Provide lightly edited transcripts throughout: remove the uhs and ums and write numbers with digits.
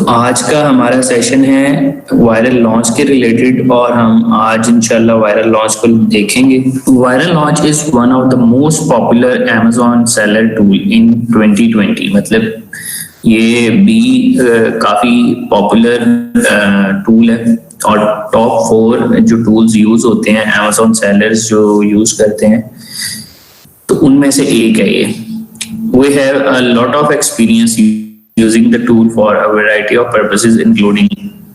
आज का हमारा सेशन है वायरल लॉन्च के रिलेटेड और हम आज इंशाल्लाह वायरल लॉन्च को देखेंगे। Viral Launch is one of the most popular Amazon seller tool in 2020। मतलब ये भी काफी पॉपुलर टूल है और टॉप 4 जो टूल्स यूज होते हैं Amazon सेलर्स जो यूज करते हैं तो उनमें से एक है ये। We have a lot of experience using the tool for a variety of purposes, including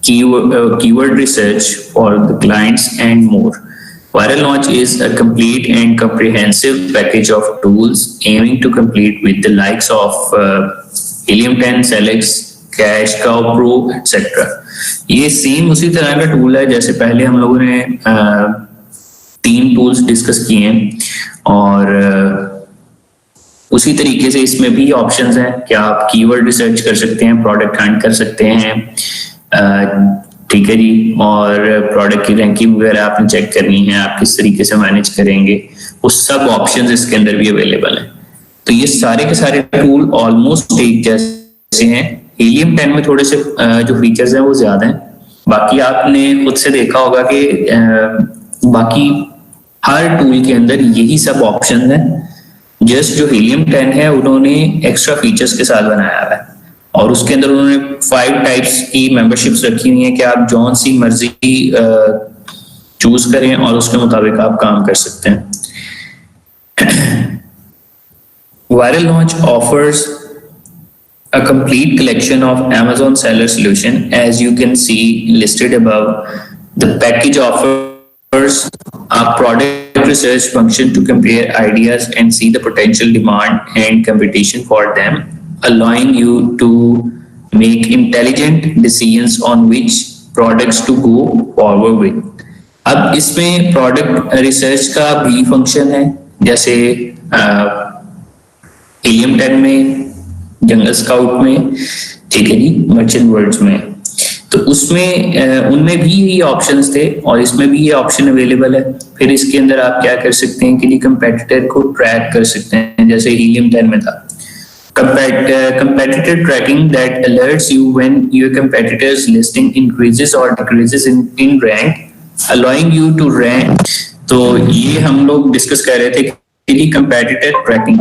keyword research for the clients and more. Viral Launch is a complete and comprehensive package of tools aiming to compete with the likes of Helium 10, Select, Cash Cow Pro, etc. ये same उसी तरह का tool है जैसे पहले हम लोगों ने 3 टूल्स डिस्कस किए हैं और उसी तरीके से इसमें भी ऑप्शंस हैं कि आप कीवर्ड रिसर्च कर सकते हैं, प्रोडक्ट हंट कर सकते हैं, ठीक है जी, और प्रोडक्ट की रैंकिंग वगैरह आपने चेक करनी है, आप किस तरीके से मैनेज करेंगे, वो सब ऑप्शंस इसके अंदर भी अवेलेबल हैं। तो ये सारे के सारे टूल ऑलमोस्ट एक जैसे हैं। हीलियम 10 में थोड़े से जो फीचर्स हैं वो ज्यादा हैं, बाकी आपने खुद से देखा होगा कि बाकी हर टूल के अंदर यही सब ऑप्शन हैं। जस्ट जो हीलियम 10 है उन्होंने एक्स्ट्रा फीचर्स के साथ बनाया है और उसके अंदर उन्होंने 5 टाइप्स की मेंबरशिप्स रखी हुई है कि आप जौन सी मर्जी चूज करें और उसके मुताबिक आप काम कर सकते हैं। Viral Launch offers a complete collection of Amazon seller solution, as you can see listed above. The package offers a product research function to compare ideas and see the potential demand and competition for them, allowing you to make intelligent decisions on which products to go forward with. अब इसमें product research का भी function है जैसे helium 10 में, जंगल scout में, ठीक है जी, मर्चेंट वर्ड्स में। तो उसमें उनमें भी ये ऑप्शंस थे और इसमें भी ये ऑप्शन अवेलेबल है। फिर इसके अंदर आप क्या कर सकते हैं कि जी कंपेटिटर को ट्रैक कर सकते हैं जैसे हीलियम 10 में था। Competitor tracking that alerts you when your competitor's listing increases or decreases in rank, allowing you to rank। तो ये हम लोग डिस्कस कर रहे थे कि जी कंपेटिटर ट्रैकिंग,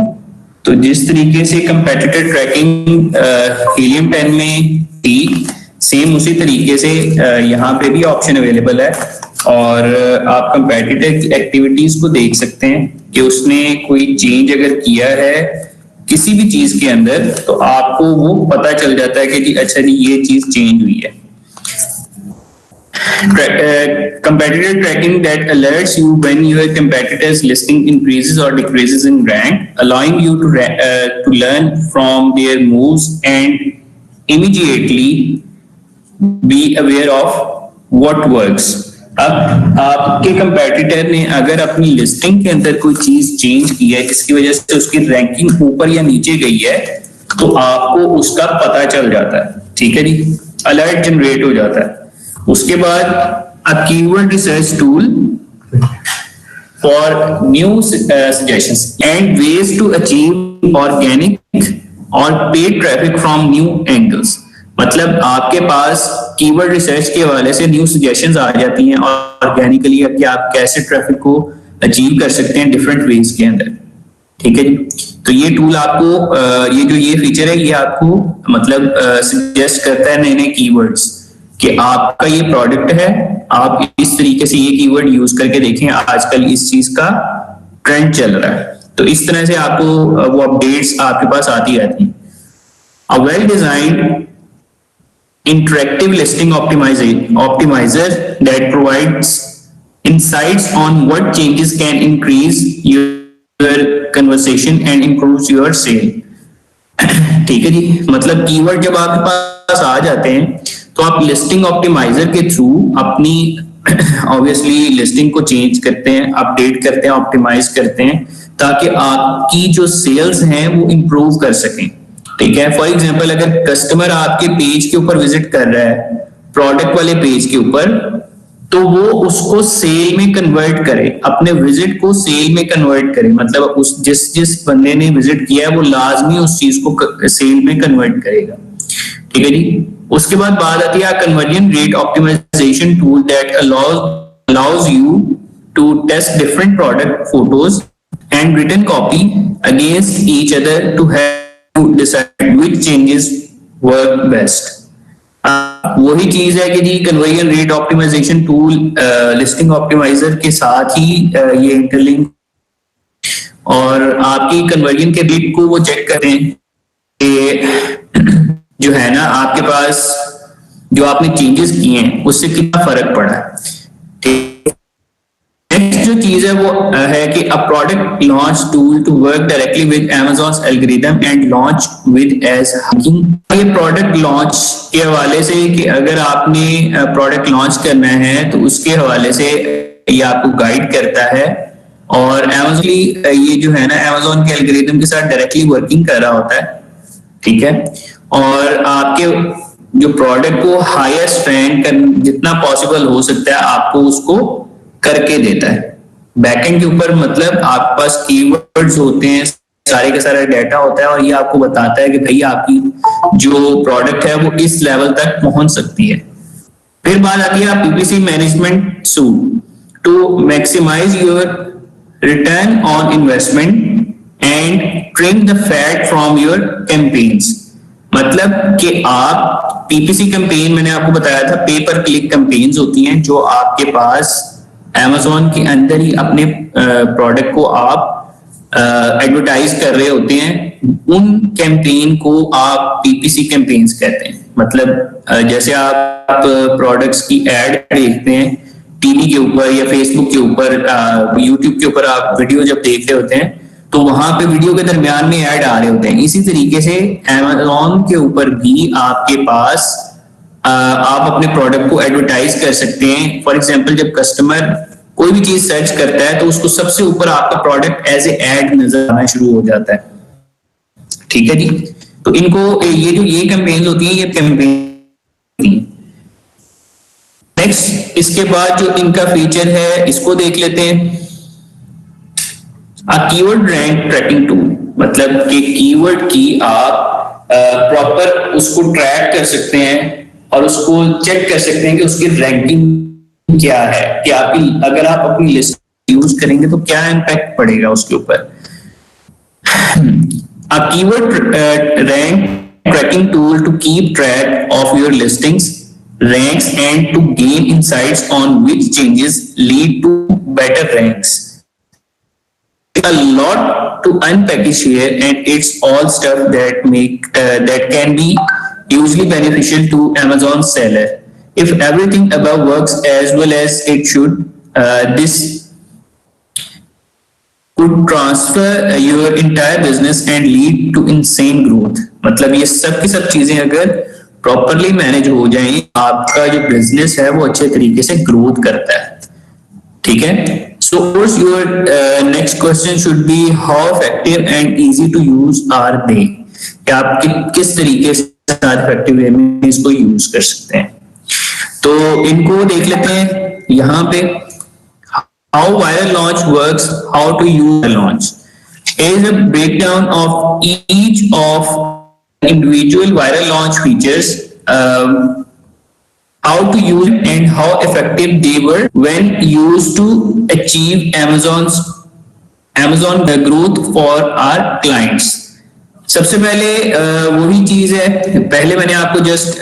तो जिस तरीके से कंपेटिटर ट्रैकिंग हीलियम 10 में थी सेम उसी तरीके से यहाँ पे भी ऑप्शन अवेलेबल है और आप कंपेटिटर की एक्टिविटीज को देख सकते हैं कि उसने कोई चेंज अगर किया है किसी भी चीज के अंदर तो आपको वो पता चल जाता है कि जी अच्छा जी ये चीज चेंज हुई है। Competitor tracking that alerts you when your competitor's listing increases or decreases in rank, allowing you to learn from their moves and immediately be aware of what works। अब आपके कंपेटिटर ने अगर अपनी लिस्टिंग के अंदर कोई चीज चेंज की है जिसकी वजह से उसकी रैंकिंग ऊपर या नीचे गई है तो आपको उसका पता चल जाता है, ठीक है जी, अलर्ट जनरेट हो जाता है। उसके बाद uh keyword research tool for new suggestions and ways to achieve organic और paid traffic from new angles. मतलब आपके पास कीवर्ड रिसर्च के हवाले से न्यू सजेशंस आ जाती हैं और ऑर्गेनिकली कि आप कैसे ट्रैफिक को अचीव कर सकते हैं डिफरेंट वेज के अंदर, ठीक है जी। तो ये टूल आपको ये फीचर है ये आपको मतलब सजेस्ट करता है नए नए कीवर्ड्स कि आपका ये प्रोडक्ट है, आप इस तरीके से ये कीवर्ड यूज करके देखें, आजकल इस चीज का ट्रेंड चल रहा है। तो इस तरह से आपको वो अपडेट्स आपके पास आती रहती हैं। A well designed interactive listing optimizer that provides insights on what changes can increase your conversion and improves your sale। ठीक है जी, मतलब कीवर्ड जब आपके पास आ जाते हैं तो आप लिस्टिंग ऑप्टिमाइजर के थ्रू अपनी ऑब्वियसली लिस्टिंग को चेंज करते हैं, अपडेट करते हैं, ऑप्टिमाइज करते हैं ताकि आपकी जो सेल्स हैं वो इंप्रूव कर सकें, ठीक है। फॉर एग्जांपल अगर कस्टमर आपके पेज के ऊपर विजिट कर रहा है प्रोडक्ट वाले पेज के ऊपर तो वो उसको सेल में कन्वर्ट करे, अपने विजिट को सेल में कन्वर्ट करे, मतलब उस जिस बंदे ने विजिट किया है वो लाजमी उस चीज को सेल में कन्वर्ट करेगा, ठीक है जी। उसके बाद बात आती है conversion rate optimisation tool that allows you to test different product photos and written copy against each other to have to decide which changes work best. वही चीज है कि जी conversion rate optimisation tool listing optimiser के साथ ही ये interlink और आपकी कन्वर्जन के रेट को वो चेक करें कि जो है ना आपके पास जो आपने चेंजेस किए हैं उससे कितना फर्क पड़ा है। नेक्स्ट जो चीज है वो है कि a product launch tool to work directly with Amazon's algorithm and launch with as hacking। ये प्रोडक्ट लॉन्च के हवाले से कि अगर आपने प्रोडक्ट लॉन्च करना है तो उसके हवाले से ये आपको गाइड करता है और Amazon ये जो है ना Amazon के एल्गोरिथम के साथ डायरेक्टली वर्किंग कर रहा होता है, ठीक है, और आपके जो प्रोडक्ट को हाईएस्ट रैंक जितना पॉसिबल हो सकता है आपको उसको करके देता है। बैकएंड के ऊपर मतलब आपके पास कीवर्ड्स होते हैं, सारे का सारा डाटा होता है और ये आपको बताता है कि भाई आपकी जो प्रोडक्ट है वो इस लेवल तक पहुंच सकती है। फिर बात आती है PPC management suite to maximize your return on investment and trim the fat from your campaigns. मतलब कि आप पीपीसी कैंपेन मैंने आपको बताया था पे पर क्लिक कैंपेन्स होती हैं जो आपके पास Amazon के अंदर ही अपने प्रोडक्ट को आप एडवर्टाइज कर रहे होते हैं, उन कैंपेन को आप पीपीसी कैंपेन्स कहते हैं। मतलब जैसे आप प्रोडक्ट्स की एड देखते हैं टीवी के ऊपर या फेसबुक के ऊपर, यूट्यूब के ऊपर आप वीडियो जब देख रहे होते हैं तो वहां पे वीडियो के दरमियान में ऐड आ रहे होते हैं। इसी तरीके से Amazon के ऊपर भी आपके पास आप अपने प्रोडक्ट को एडवर्टाइज कर सकते हैं। फॉर एग्जांपल जब कस्टमर कोई भी चीज सर्च करता है तो उसको सबसे ऊपर आपका प्रोडक्ट एज ए ऐड नजर आना शुरू हो जाता है, ठीक है जी। तो इनको ये कैंपेन होती है, ये कैंपेन। नेक्स्ट इसके बाद जो इनका फीचर है इसको देख लेते हैं, कीवर्ड रैंक ट्रैकिंग टूल। मतलब कि कीवर्ड की आप प्रॉपर उसको ट्रैक कर सकते हैं और उसको चेक कर सकते हैं कि उसकी रैंकिंग क्या है, कि आपकी अगर आप अपनी लिस्ट यूज करेंगे तो क्या इम्पैक्ट पड़ेगा उसके ऊपर। A keyword rank tracking tool to keep track of your listings, ranks, and to gain insights on which changes lead to better ranks. A lot to unpack here, and it's all stuff that can be hugely beneficial to Amazon seller. If everything above works as well as it should, this could transfer your entire business and lead to insane growth। मतलब ये सब की सब चीजें अगर properly manage हो जाएं, आपका जो बिजनेस है वो अच्छे तरीके से ग्रोथ करता है, ठीक है। So your next question should be how effective and easy to use are they? कि आप किस तरीके से इफेक्टिव वे में इसको यूज कर सकते हैं। तो इनको देख लेते हैं यहाँ पे। How viral launch works, how to use a launch. Here is a breakdown of each of individual viral launch features, how to use and how effective they were when used to achieve Amazon growth for our clients. सबसे पहले वही चीज है, पहले मैंने आपको just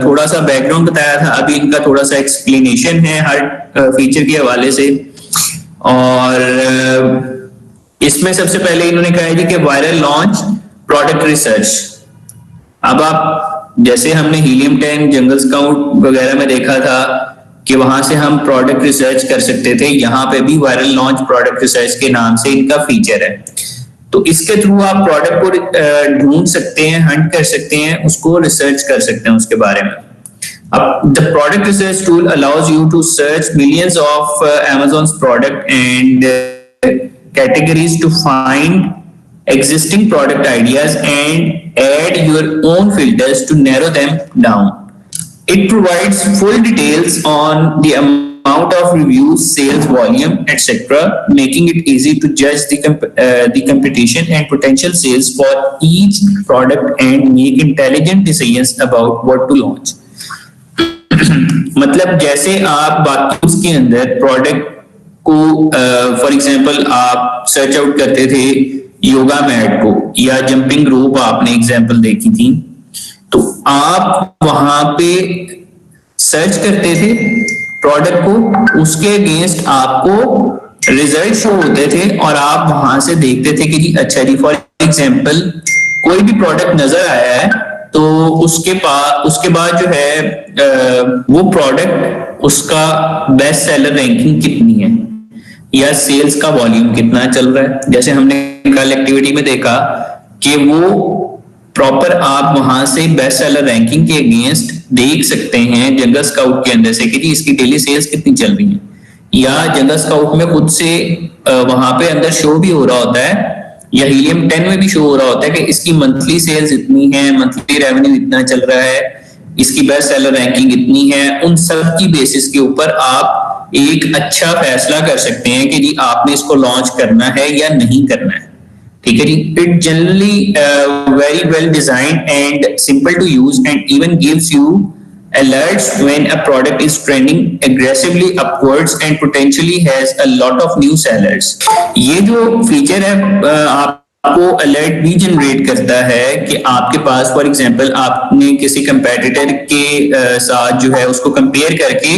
थोड़ा सा बैकग्राउंड बताया था, अभी इनका थोड़ा सा एक्सप्लेनेशन है हर फीचर के हवाले से। और इसमें सबसे पहले इन्होंने कहा है कि वायरल लॉन्च प्रोडक्ट रिसर्च। अब आप जैसे हमने हीलियम 10 जंगल स्काउट वगैरह में देखा था कि वहां से हम प्रोडक्ट रिसर्च कर सकते थे, यहाँ पे भी वायरल लॉन्च प्रोडक्ट रिसर्च के नाम से इनका फीचर है। तो इसके थ्रू आप प्रोडक्ट को ढूंढ सकते हैं, हंट कर सकते हैं, उसको रिसर्च कर सकते हैं उसके बारे में। The product research tool allows you to search millions of Amazon's product and categories to find existing product ideas and add your own filters to narrow them down. It provides full details on the amount amount of reviews, sales volume, etc., making it easy to judge the competition and potential sales for each product and make intelligent decisions about what to launch. मतलब जैसे आप बाकी उसके अंदर product को for example आप search out करते थे योगा मैट को या जंपिंग रोप, आपने एग्जांपल देखी थी, तो आप वहां पे सर्च करते थे प्रोडक्ट को, उसके अगेंस्ट आपको रिजल्ट शो होते थे और आप वहां से देखते थे कि जी अच्छा जी, फॉर एग्जांपल कोई भी प्रोडक्ट नजर आया है तो उसके बाद जो है वो प्रोडक्ट उसका बेस्ट सेलर रैंकिंग कितनी है या सेल्स का वॉल्यूम कितना चल रहा है। जैसे हमने कल एक्टिविटी में देखा कि वो प्रॉपर आप वहां से बेस्ट सेलर रैंकिंग के अगेंस्ट देख सकते हैं जंगल स्काउट के अंदर से कि जी इसकी डेली सेल्स कितनी चल रही है, या जंगल स्काउट में खुद से वहां पे अंदर शो भी हो रहा होता है या हीलियम 10 में भी शो हो रहा होता है कि इसकी मंथली सेल्स इतनी है, मंथली रेवेन्यू इतना चल रहा है, इसकी बेस्ट सेलर रैंकिंग इतनी है। उन सब की बेसिस के ऊपर आप एक अच्छा फैसला कर सकते हैं कि जी आपने इसको लॉन्च करना है या नहीं करना है। ठीक है जी, it generally very well designed and simple to use and even gives you alerts when a product is trending aggressively upwards and potentially has a lot of new sellers। ये जो फीचर है आपको अलर्ट भी generate करता है कि आपके पास for example आपने किसी कंपेटिटर के साथ जो है उसको कंपेयर करके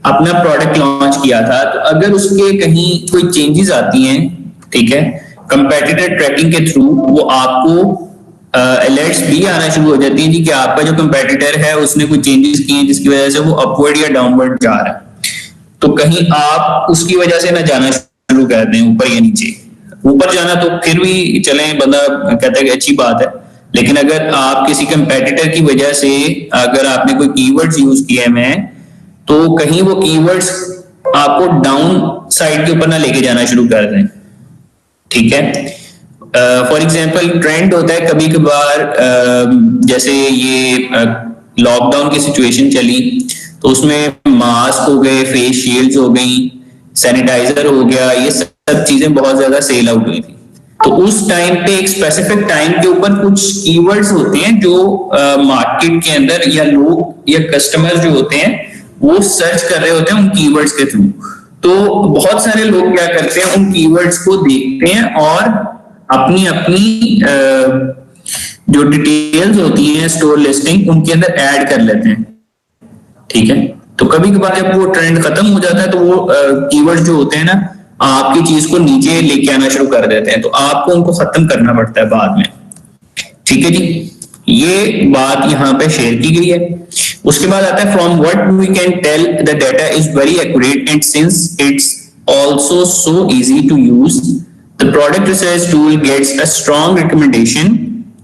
अपना प्रोडक्ट लॉन्च किया था, तो अगर उसके कहीं कोई चेंजेस आती हैं, ठीक है, कंपेटिटर ट्रैकिंग के थ्रू वो आपको अलर्ट्स भी आना शुरू हो जाती हैं जी कि आपका जो कंपेटिटर है उसने कुछ चेंजेस किए हैं जिसकी वजह से वो अपवर्ड या डाउनवर्ड जा रहा है, तो कहीं आप उसकी वजह से ना जाना शुरू कर दें ऊपर या नीचे। ऊपर जाना तो फिर भी चले, बंदा कहता है कि अच्छी बात है, लेकिन अगर आप किसी कंपेटिटर की वजह से अगर आपने कोई कीवर्ड्स यूज किए हैं तो कहीं वो कीवर्ड्स आपको डाउन साइड के ऊपर ना लेके जाना शुरू कर दें। ठीक है, फॉर एग्जाम्पल ट्रेंड होता है कभी कभार, जैसे ये लॉकडाउन की सिचुएशन चली तो उसमें मास्क हो गए, फेस शील्ड्स हो गई, सैनिटाइजर हो गया, ये सब चीजें बहुत ज्यादा सेल आउट हुई थी। तो उस टाइम पे एक स्पेसिफिक टाइम के ऊपर कुछ कीवर्ड्स होते हैं जो मार्केट के अंदर या लोग या कस्टमर जो होते हैं वो सर्च कर रहे होते हैं उन कीवर्ड्स के थ्रू। तो बहुत सारे लोग क्या करते हैं, उन कीवर्ड्स को देखते हैं और अपनी अपनी जो डिटेल्स होती हैं स्टोर लिस्टिंग उनके अंदर ऐड कर लेते हैं। ठीक है, तो कभी कभार जब वो ट्रेंड खत्म हो जाता है तो वो कीवर्ड्स जो होते हैं ना आपकी चीज को नीचे लेके आना शुरू कर देते हैं, तो आपको उनको खत्म करना पड़ता है बाद में। ठीक है जी, ये बात यहाँ पे शेयर की गई है। उसके बाद आता है from what we can tell the data is very accurate and since it's also so easy to use the product research tool gets a strong recommendation.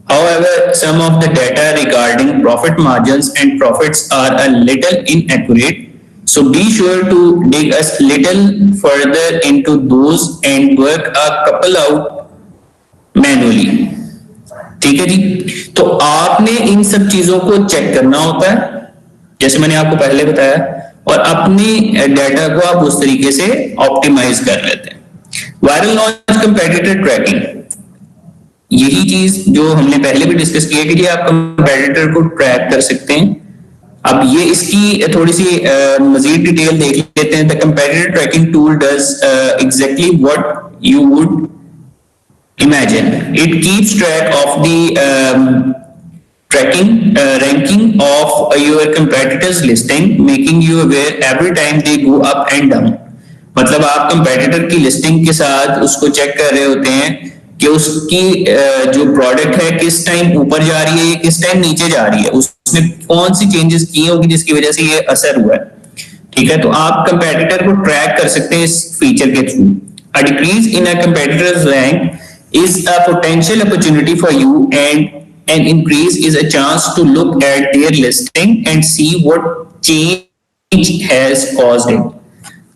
However, some of the data regarding profit margins and profits are a little inaccurate. So be sure to dig a little further into those and work a couple out manually. ठीक है जी, तो आपने इन सब चीजों को check करना होता है जैसे मैंने आपको पहले बताया, और अपने डाटा को आप उस तरीके से ऑप्टिमाइज कर लेते हैं। वायरल लॉन्च कंपेटिटर ट्रैकिंग, यही चीज जो हमने पहले भी डिस्कस किया कि आप कंपेटिटर को ट्रैक कर सकते हैं। अब ये इसकी थोड़ी सी मजीद डिटेल देख लेते हैं। The competitor tracking tool does exactly what you would imagine. It keeps track of the tracking ranking of your competitors listing, making you aware every time they go up and down। मतलब आप competitor की listing के साथ उसको check कर रहे होते हैं कि उसकी जो प्रोडक्ट है किस टाइम ऊपर जा रही है, किस टाइम नीचे जा रही है, उसने कौन सी चेंजेस की होगी जिसकी वजह से ये असर हुआ है। ठीक है, तो आप कंपेटिटर को ट्रैक कर सकते हैं इस फीचर के through. A decrease in a competitors rank is a potential opportunity for you and an increase is a chance to look at their listing and see what change has caused it।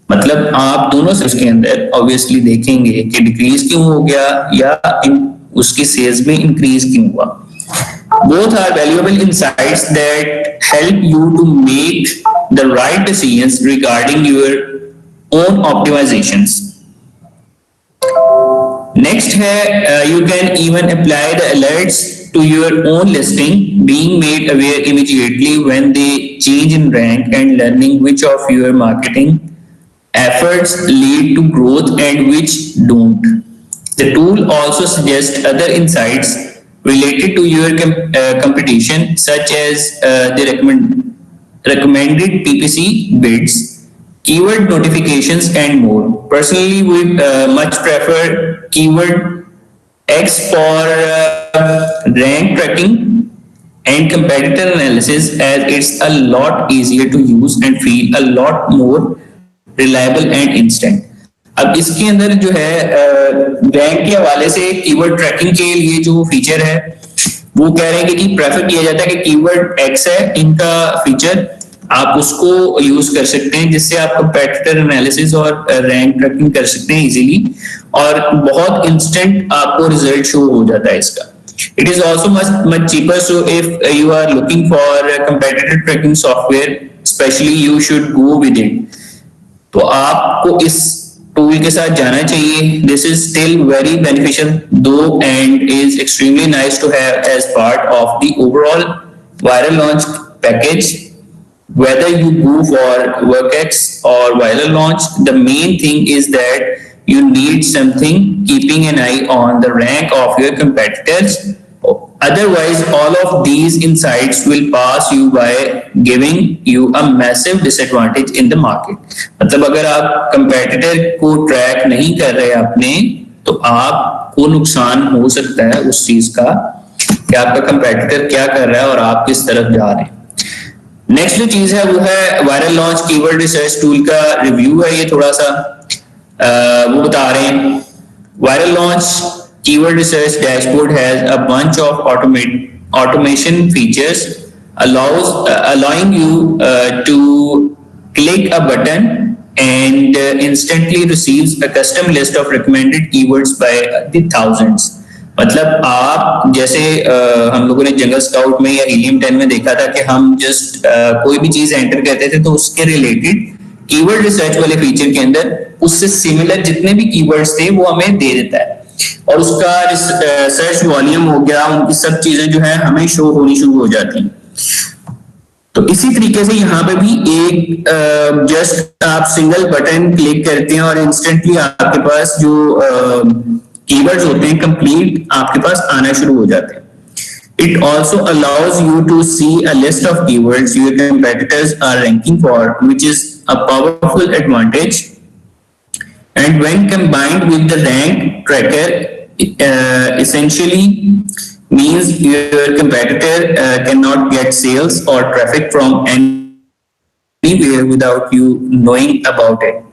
मतलब आप दोनों से उसके अंदर obviously देखेंगे कि decrease क्यों हो गया या उसकी सेल्स में इंक्रीज क्यों हुआ। Both are valuable insights that help you to make the right decisions regarding your own optimizations. Next है you can even apply the alerts to your own listing, being made aware immediately when they change in rank and learning which of your marketing efforts lead to growth and which don't. The tool also suggests other insights related to your competition, such as the recommended PPC bids, keyword notifications, and more. Personally, we much prefer keyword X for rank tracking and competitor analysis, as it's a lot easier to use and feel a lot more reliable and instant. अब इसके अंदर जो है rank के हवाले से keyword trekking के लिए जो फीचर है वो कह रहे हैं कि प्रेफर किया जाता है कि कीवर्ड एक्स है इनका फीचर, आप उसको यूज कर सकते हैं जिससे आप कंपेटिटर एनालिसिस और रैंक ट्रैकिंग कर सकते हैं इजीली, और बहुत इंस्टेंट आपको रिजल्ट शो हो जाता है इसका. It is also much cheaper, so if you are looking for a competitor tracking software, especially you should go with it. तो आपको इस टूल के साथ जाना चाहिए. This is still very beneficial though and is extremely nice to have as part of the overall viral launch package. Whether you go for WorkX or viral launch, the main thing is that you need something keeping an eye on the rank of your competitors. Otherwise, all of these insights will pass you by giving you a massive disadvantage in the market. मतलब अगर आप competitor को track नहीं कर रहे अपने, तो आपको नुकसान हो सकता है उस चीज का कि आपका competitor क्या कर रहा है और आप किस तरफ जा रहे हैं. नेक्स्ट जो चीज है वो है viral launch keyword research tool का रिव्यू है. ये थोड़ा सा वो बता रहे हैं. Viral launch keyword research dashboard has a bunch of automation features allowing you to click a button and instantly receives a custom list of recommended keywords by the thousands. मतलब आप जैसे हम लोगों ने जंगल स्काउट में या हीलियम 10 में देखा था कि हम जस्ट कोई भी चीज एंटर करते थे तो उसके रिलेटेड कीवर्ड रिसर्च वाले फीचर के अंदर उससे सिमिलर जितने भी कीवर्ड्स थे वो हमें दे देता है, और उसका सर्च वॉल्यूम हो गया, उनकी सब चीजें जो है हमें शो होनी शुरू हो जाती हैं. तो इसी तरीके से यहाँ पे भी एक जस्ट आप सिंगल बटन क्लिक करते हैं और इंस्टेंटली आपके पास जो कीवर्ड्स होते हैं कंप्लीट आपके पास आना शुरू हो जाते हैं. It also allows you to see a list of keywords your competitors are ranking for, which is a powerful advantage. And when combined with the rank tracker, essentially means your competitor cannot get sales or traffic from anywhere without you knowing about it.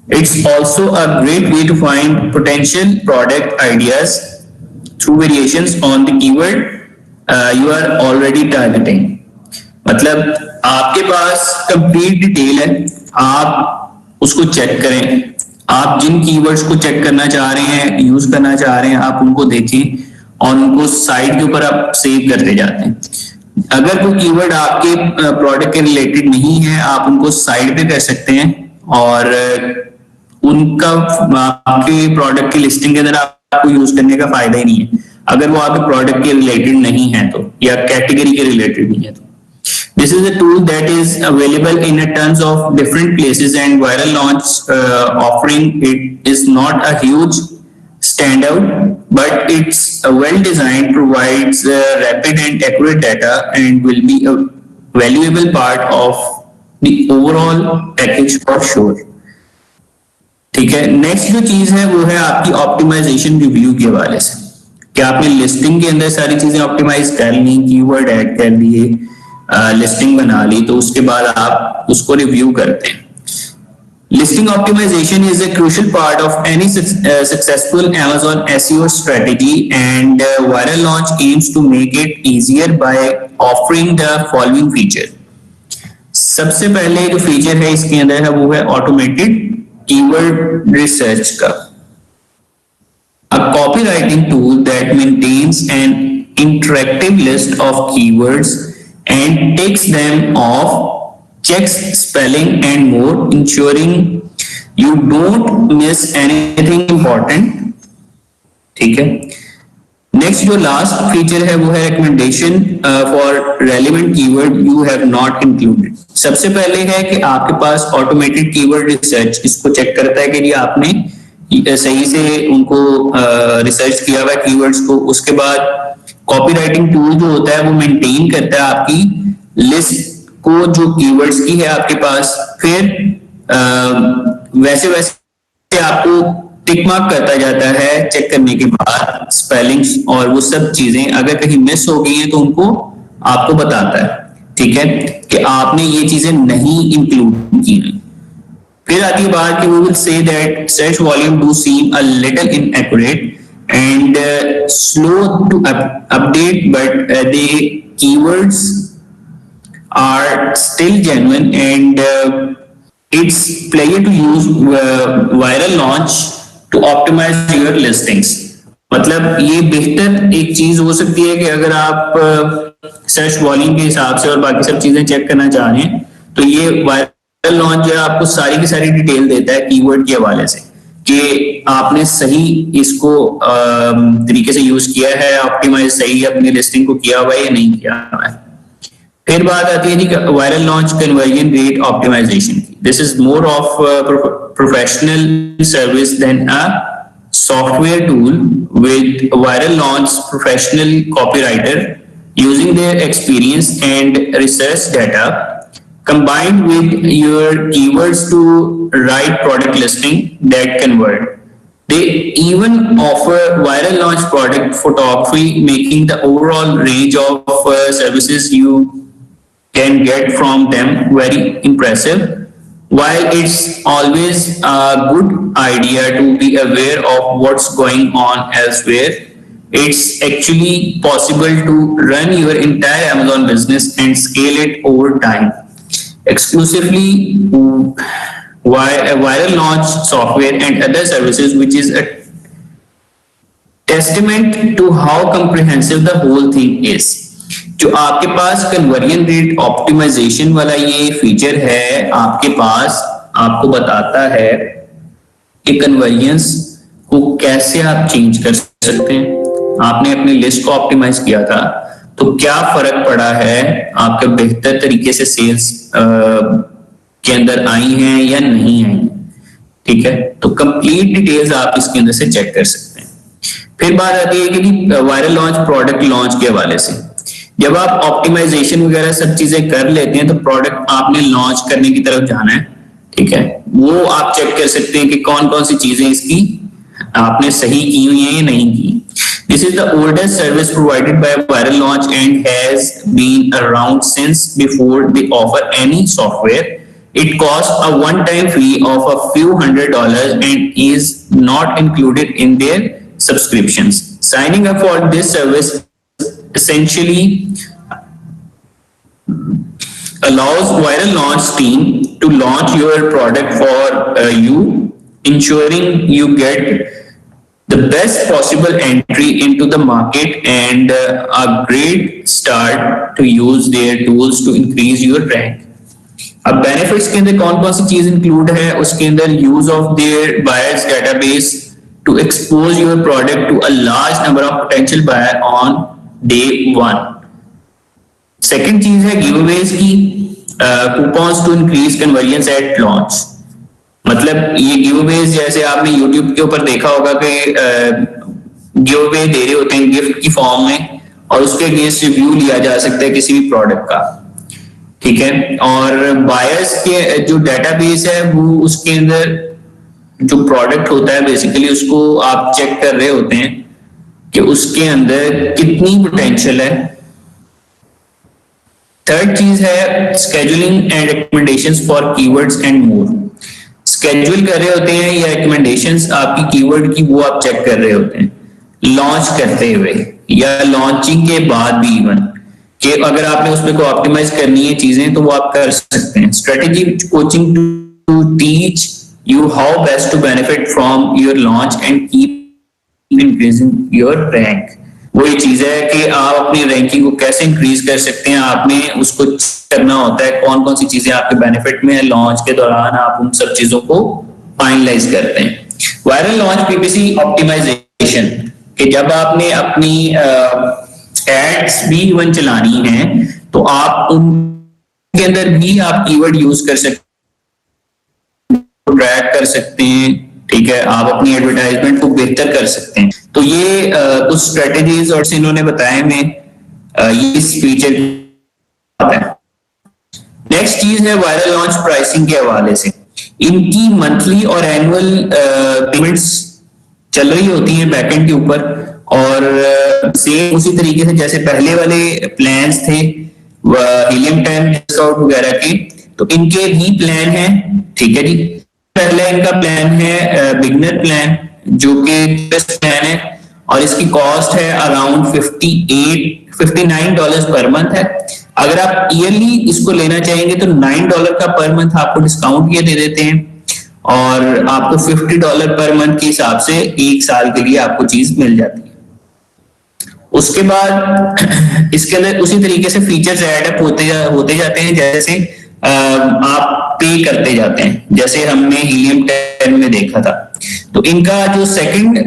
It's also a great way to find potential product ideas through variations on the keyword you are already targeting. मतलब आपके पास complete detail है, आप उसको check करें. आप जिन keywords को check करना चाह रहे हैं, यूज करना चाह रहे हैं, आप उनको देखें और उनको साइड के ऊपर आप सेव करते जाते हैं. अगर कोई कीवर्ड आपके प्रोडक्ट के रिलेटेड नहीं है, आप उनको साइड पे कर सकते हैं और उनका आपके प्रोडक्ट की लिस्टिंग के अंदर आपको यूज करने का फायदा ही नहीं है अगर वो आपके प्रोडक्ट के रिलेटेड नहीं है तो, या कैटेगरी के रिलेटेड नहीं है तो. This is a tool that is available in a tons of different places, and viral launch offering it is not a huge standout, but it's well designed, provides rapid and accurate data, and will be a valuable part of the overall package for sure. ठीक है. Next जो चीज है वो है आपकी optimisation review के हवाले से कि आपने लिस्टिंग के अंदर सारी चीजें ऑप्टिमाइज कर ली, कीवर्ड ऐड कर लिए, लिस्टिंग बना ली, तो उसके बाद आप उसको रिव्यू करते हैं. Listing optimization is a crucial part of any successful Amazon SEO strategy, and Viral Launch aims to make it easier by offering the following feature. सबसे पहले जो फीचर है इसके अंदर है वो है ऑटोमेटेड कीवर्ड रिसर्च का. A copywriting tool that maintains an interactive list of keywords and takes them off, checks spelling and more, ensuring You don't miss anything important. ठीक है. नेक्स्ट जो लास्ट फीचर है वो है recommendation for relevant keyword you have not included. सबसे पहले है कि आपके पास ऑटोमेटेड कीवर्ड रिसर्च इसको चेक करता है कि ये आपने सही से उनको रिसर्च किया हुआ है कीवर्ड्स को. उसके बाद कॉपीराइटिंग टूल जो होता है वो मेंटेन करता है आपकी लिस्ट को जो कीवर्ड्स की है आपके पास. फिर वैसे वैसे आपको टिक मार्क करता जाता है चेक करने के बाद स्पेलिंग्स और वो सब चीजें अगर कहीं मिस हो गई हैं तो उनको आपको बताता है. ठीक है कि आपने ये चीजें नहीं इंक्लूड की हैं. फिर आती है बात कि we will say that search volume do seem a little inaccurate and slow to update but the keywords are still genuine and it's player to use viral launch to optimize your listings. मतलब ये बेहतर एक चीज हो सकती है कि अगर आप सर्च वॉल्यूम के हिसाब से और बाकी सब चीजें चेक करना चाह रहे हैं तो ये वायरल लॉन्च जो है आपको सारी की सारी डिटेल देता है कीवर्ड के हवाले से कि आपने सही इसको तरीके से यूज किया है, ऑप्टिमाइज सही अपनी लिस्टिंग को किया हुआ है या नहीं किया हुआ है. फिर बात आती है जी Viral Launch conversion rate optimisation की. This is more of professional service than a software tool with viral launch professional copywriter using their experience and research data combined with your keywords to write product listing that convert. They even offer viral launch product photography, making the overall range of services you can get from them very impressive. While it's always a good idea to be aware of what's going on elsewhere, it's actually possible to run your entire Amazon business and scale it over time. Exclusively viral launch software and other services, which is a testament to how comprehensive the whole thing is. जो आपके पास conversion rate optimisation वाला ये feature है आपके पास आपको बताता है कि कन्वर्जन्स को कैसे आप चेंज कर सकते हैं. आपने अपनी लिस्ट को ऑप्टिमाइज किया था तो क्या फर्क पड़ा है, आपके बेहतर तरीके से सेल्स के अंदर आई हैं या नहीं आई. ठीक है, तो कंप्लीट डिटेल्स आप इसके अंदर से चेक कर सकते हैं. फिर बात आती है कि वायरल लॉन्च प्रोडक्ट लॉन्च के हवाले से जब आप ऑप्टिमाइजेशन वगैरह सब चीजें कर लेते हैं तो प्रोडक्ट आपने लॉन्च करने की तरफ जाना है. ठीक है, वो आप चेक कर सकते हैं कि कौन कौन सी चीजें इसकी आपने सही की हुई हैं या नहीं की. This is the oldest service provided by Viral Launch and has been around since before they offer any software. It cost a one time fee of a few $100 and is not included in their subscriptions. Signing up for this service essentially allows viral launch team to launch your product for you, ensuring you get the best possible entry into the market and a great start to use their tools to increase your rank. अब benefits के अंदर कौन कौन सी चीज include है उसके अंदर use of their buyers database to expose your product to a large number of potential buyer on day one. Second चीज है गिवअवेज की coupons to increase conversion at launch. मतलब ये गिवअवेज जैसे आपने यूट्यूब के ऊपर देखा होगा कि गिवअवे दे रहे होते हैं गिफ्ट की फॉर्म में और उसके अगेंस्ट रिव्यू लिया जा सकता है किसी भी प्रोडक्ट का. ठीक है, और बायर्स के जो डेटाबेस है वो उसके अंदर जो प्रोडक्ट होता है बेसिकली उसको आप चेक कर रहे होते हैं कि उसके अंदर कितनी पोटेंशियल है. थर्ड चीज है scheduling and recommendations for keywords and more. Schedule कर रहे होते हैं या रिकमेंडेशंस आपकी कीवर्ड की वो आप चेक कर रहे होते हैं लॉन्च करते हुए या लॉन्चिंग के बाद भी इवन कि अगर आपने उसमें को ऑप्टिमाइज करनी है चीजें तो वो आप कर सकते हैं. Strategy coaching to teach you how best to benefit from your launch and keep increasing your rank. वही चीज है कि आप अपनी रैंकिंग को कैसे इंक्रीज कर सकते हैं. आपने उसको करना होता है कौन कौन सी चीजें आपके बेनिफिट में है लॉन्च के दौरान आप उन सब चीजों को फाइनलाइज करते हैं। वायरल लॉन्च पीपीसी ऑप्टिमाइजेशन, कि जब आपने अपनी एड्स भी इवन चलानी है तो आप उनके अंदर भी आप कीवर्ड यूज कर सकते हैं, ट्रैक कर सकते हैं, ठीक है, आप अपनी एडवर्टाइजमेंट को बेहतर कर सकते हैं। तो ये कुछ स्ट्रेटेजीज और इन्होंने बताए में ये इस फीचर आता है। नेक्स्ट चीज है वायरल लॉन्च प्राइसिंग के हवाले से। इनकी मंथली और एनुअल पेमेंट्स चल रही होती हैं बैकएंड के ऊपर, और सेम उसी तरीके से जैसे पहले वाले प्लान्स थे हीलियम 10 डिस्काउंट वगैरह के, तो इनके भी प्लान है, ठीक है जी। पहला इनका प्लान है बिगनर प्लान, जो कि बेस्ट प्लान है और इसकी कॉस्ट है अराउंड $59 पर मंथ है। अगर आप ईयरली इसको लेना चाहेंगे तो $9 का पर मंथ आपको डिस्काउंट ये दे देते हैं, और आपको $50 पर मंथ के हिसाब से 1 साल के लिए आपको चीज मिल जाती है। उसके बाद इसके अंदर उसी तरीके से फीचर्स ऐड अप होते जाते हैं, जैसे आप पे करते जाते हैं, जैसे हमने हीलियम 10 में देखा था। तो इनका जो सेकंड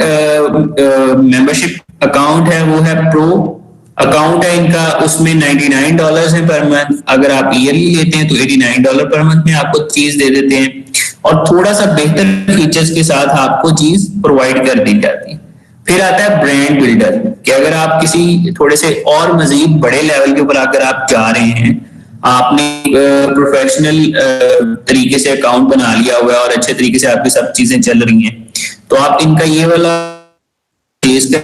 मेंबरशिप अकाउंट है वो है प्रो अकाउंट है इनका, उसमें $99 है पर मंथ। अगर आप ईयरली लेते हैं तो $89 पर मंथ में आपको चीज दे देते हैं, और थोड़ा सा बेहतर फीचर्स के साथ आपको चीज प्रोवाइड कर दी जाती है। फिर आता है ब्रांड बिल्डर, कि अगर आप किसी थोड़े से और मजीद बड़े लेवल के ऊपर अगर आप जा रहे हैं, आपने प्रोफेशनल तरीके से अकाउंट बना लिया हुआ है और अच्छे तरीके से आपकी सब चीजें चल रही हैं, तो आप इनका ये वाला चीज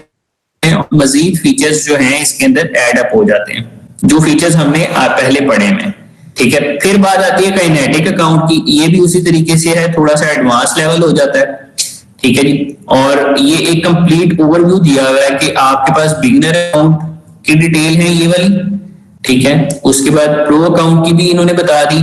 मजीद फीचर्स जो हैं इसके अंदर ऐड अप हो जाते हैं, जो फीचर्स हमने पहले पढ़े में, ठीक है। फिर बात आती है काइनेटिक अकाउंट की, ये भी उसी तरीके से है, थोड़ा सा एडवांस लेवल हो जाता है, ठीक है जी। और ये एक कंप्लीट ओवरव्यू दिया हुआ है कि आपके पास बिगिनर अकाउंट की डिटेल है ये वाली, ठीक है। उसके बाद प्रो अकाउंट की भी इन्होंने बता दी,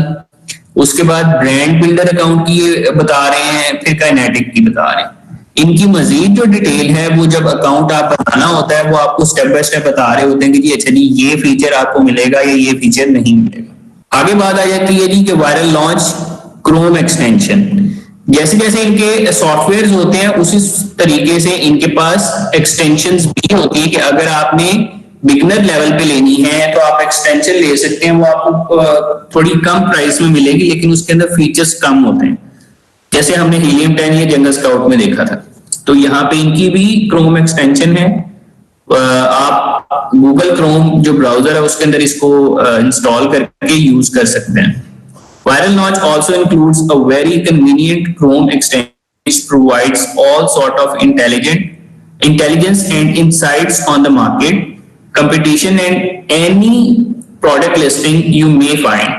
उसके बाद ब्रांड बिल्डर अकाउंट की ये बता रहे हैं, फिर काइनेटिक की बता रहे हैं। इनकी मजीद जो डिटेल है वो जब अकाउंट आप बनाना होता है वो आपको स्टेप बाय स्टेप बता रहे होते हैं कि जी अच्छा जी ये फीचर आपको मिलेगा या ये फीचर नहीं मिलेगा। आगे बात आ जाती है जी कि वायरल लॉन्च क्रोम एक्सटेंशन, जैसे जैसे इनके सॉफ्टवेयर होते हैं उसी तरीके से इनके पास एक्सटेंशंस भी होती है, कि अगर आपने बिगनर लेवल पे लेनी है तो आप एक्सटेंशन ले सकते हैं, वो आपको थोड़ी कम प्राइस में मिलेगी, लेकिन उसके अंदर फीचर्स कम होते हैं, जैसे हमने हीलियम 10 या जंगल स्काउट में देखा था। तो यहाँ पे इनकी भी क्रोम एक्सटेंशन है, आप गूगल क्रोम जो ब्राउजर है उसके अंदर इसको इंस्टॉल करके यूज कर सकते हैं। Viral launch also includes a very convenient Chrome extension which provides all sort of intelligence and insights on the market, competition and any product listing you may find.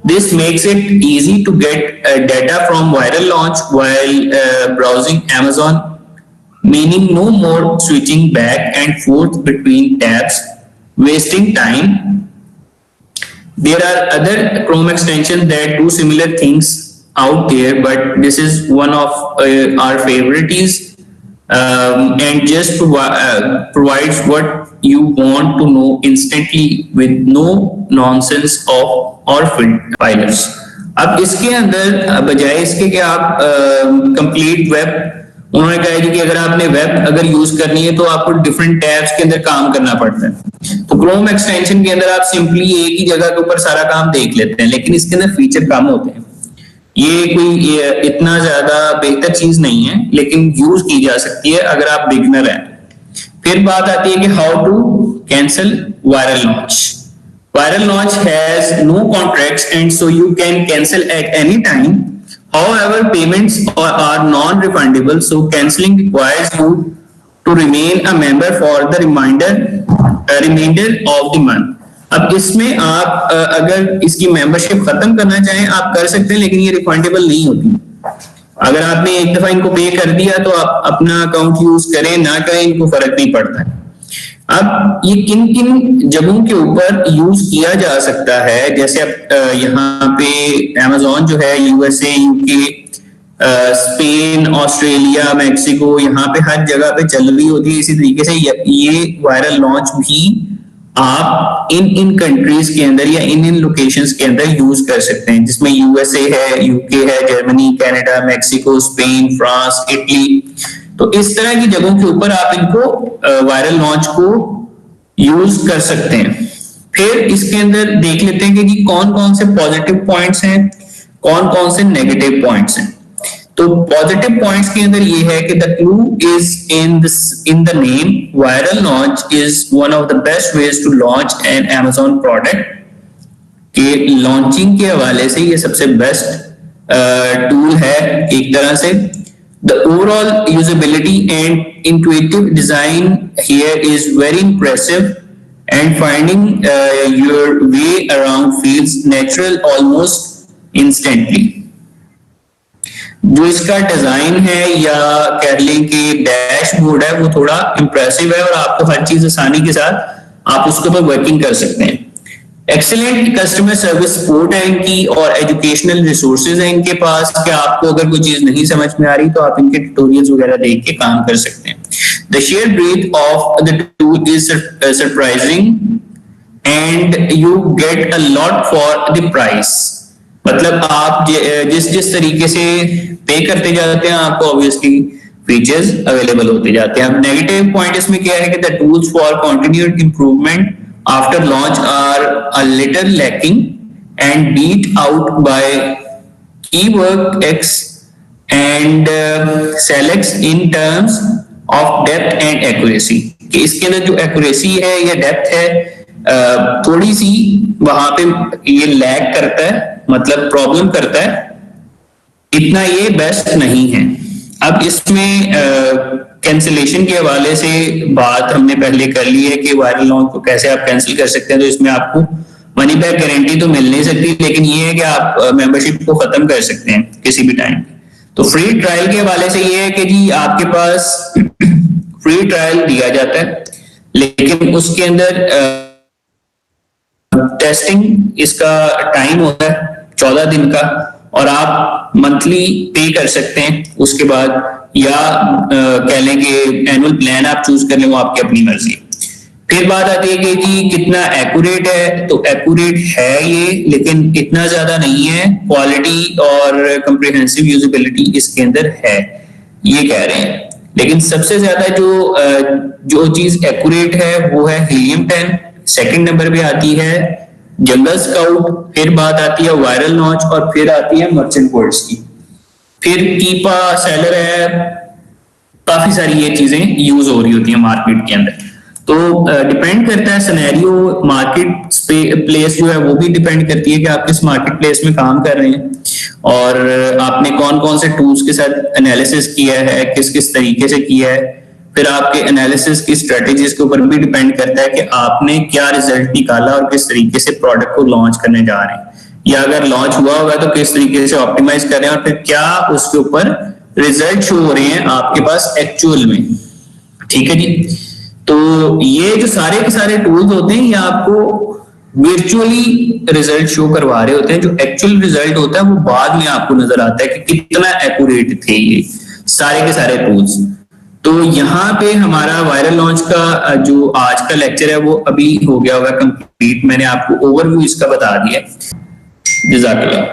This makes it easy to get data from viral launch while browsing Amazon, meaning no more switching back and forth between tabs, wasting time. There are other Chrome extensions that do similar things out there, but this is one of our favorites, and just provides what you want to know instantly with no nonsense of or filters. अब इसके अंदर बजाय इसके कि आप complete web, उन्होंने कहा है कि अगर आपने वेब अगर यूज करनी है तो आपको डिफरेंट टैब्स के अंदर काम करना पड़ता है। तो क्रोम एक्सटेंशन के अंदर आप सिंपली एक ही जगह के ऊपर सारा काम देख लेते हैं, लेकिन इसके अंदर फीचर कम होते हैं। ये कोई इतना ज्यादा बेहतर चीज नहीं है, लेकिन यूज की जा सकती है अगर आप बिगिनर हैं। फिर बात आती है कि how to cancel viral launch. Viral launch has no contracts and so you can cancel at any time. However, payments are non-refundable, so cancelling requires you to remain a member for the remainder of the month. अब इसमें आप अगर इसकी membership खत्म करना चाहें आप कर सकते हैं, लेकिन ये रिफंडेबल नहीं होती। अगर आपने एक दफा इनको पे कर दिया तो आप अपना अकाउंट यूज करें ना करें इनको फर्क नहीं पड़ता है। अब ये किन किन जगहों के ऊपर यूज किया जा सकता है, जैसे अब यहाँ पे अमेज़न जो है USA, UK, Spain, Australia, Mexico, यहाँ पे हर जगह पे चल रही होती है। इसी तरीके से ये वायरल लॉन्च भी आप इन कंट्रीज के अंदर या इन लोकेशंस के अंदर यूज कर सकते हैं, जिसमें यूएसए है, यूके है, Germany, Canada, Mexico, Spain, France, Italy. तो इस तरह की जगहों के ऊपर आप इनको वायरल लॉन्च को यूज कर सकते हैं। फिर इसके अंदर देख लेते हैं कि कौन कौन से पॉजिटिव पॉइंट्स हैं, कौन कौन से नेगेटिव पॉइंट्स हैं। तो पॉजिटिव पॉइंट्स के अंदर ये है कि the clue is in the name. Viral Launch is one of the best ways to launch an Amazon product. के लॉन्चिंग के हवाले से ये सबसे बेस्ट टूल है एक तरह से। The overall usability and intuitive design here is very impressive and finding your way around feels natural almost instantly। जो इसका डिजाइन है या कह लें कि डैशबोर्ड है वो थोड़ा इंप्रेसिव है और आपको हर चीज आसानी के साथ आप उसके ऊपर वर्किंग कर सकते हैं। एक्सीलेंट कस्टमर सर्विस सपोर्ट है इनकी और एजुकेशनल रिसोर्सेज है इनके पास कि आपको अगर कोई चीज नहीं समझ में आ रही तो आप इनके ट्यूटोरियल्स वगैरह देख के काम कर सकते हैं। The sheer breadth of the tool is surprising and you get a lot for the price। मतलब आप जिस तरीके से पे करते जाते हैं आपको ऑब्वियसली फीचर्स अवेलेबल होते जाते हैं। अब नेगेटिव पॉइंट इसमें क्या है कि the tools for continued improvement after launch are a little lacking and beat out by Keywork X and Select in terms of depth and accuracy. कि इसके अंदर जो एक्यूरेसी है या डेप्थ है थोड़ी सी वहां पे ये लैग करता है, मतलब प्रॉब्लम करता है, इतना ये बेस्ट नहीं है। अब इसमें कैंसिलेशन के हवाले से बात हमने पहले कर ली है कि वायरल लॉन्च को कैसे आप कैंसिल कर सकते हैं। तो इसमें आपको मनी बैक गारंटी तो मिल नहीं सकती, लेकिन ये है कि आप मेंबरशिप को खत्म कर सकते हैं किसी भी टाइम। तो फ्री ट्रायल के हवाले से ये है कि जी आपके पास फ्री ट्रायल दिया जाता है, लेकिन उसके अंदर टेस्टिंग इसका टाइम होता है 14 दिन का और आप मंथली पे कर सकते हैं उसके बाद, या कह लें कि एनुअल प्लान आप चूज कर लें, वो आपकी अपनी मर्जी है। फिर बात आती है कि जी कितना एक्यूरेट है। तो एक्यूरेट है ये, लेकिन इतना ज्यादा नहीं है। क्वालिटी और कंप्रिहेंसिव यूजेबिलिटी इसके अंदर है ये कह रहे हैं। लेकिन सबसे ज्यादा जो चीज एक्यूरेट है वो है हीलियम 10, सेकंड नंबर पे आती है जंगल स्काउट, फिर बात आती है वायरल लॉन्च और फिर आती है मर्चेंट वर्ड्स की, फिर कीपा, सेलर है, काफी सारी ये चीजें यूज हो रही होती है मार्केट के अंदर। तो डिपेंड करता है सिनेरियो, मार्केट प्लेस जो है वो भी डिपेंड करती है कि आप किस मार्केट प्लेस में काम कर रहे हैं और आपने कौन कौन से टूल्स के साथ एनालिसिस किया है, किस किस तरीके से किया है। फिर आपके एनालिसिस की स्ट्रेटेजीज के ऊपर भी डिपेंड करता है कि आपने क्या रिजल्ट निकाला और किस तरीके से प्रोडक्ट को लॉन्च करने जा रहे हैं, या अगर लॉन्च हुआ होगा तो किस तरीके से ऑप्टिमाइज कर रहे हैं और फिर क्या उसके ऊपर रिजल्ट शो हो रहे हैं आपके पास एक्चुअल में। ठीक है जी। तो ये जो सारे के सारे टूल्स होते हैं ये आपको वर्चुअली रिजल्ट शो करवा रहे होते हैं। जो एक्चुअल रिजल्ट होता है वो बाद में आपको नजर आता है कि कितना एक्यूरेट थे ये सारे के सारे टूल्स। तो यहाँ पे हमारा वायरल लॉन्च का जो आज का लेक्चर है वो अभी हो गया होगा कंप्लीट। मैंने आपको ओवरव्यू इसका बता दिया। जज़ाकल्लाह।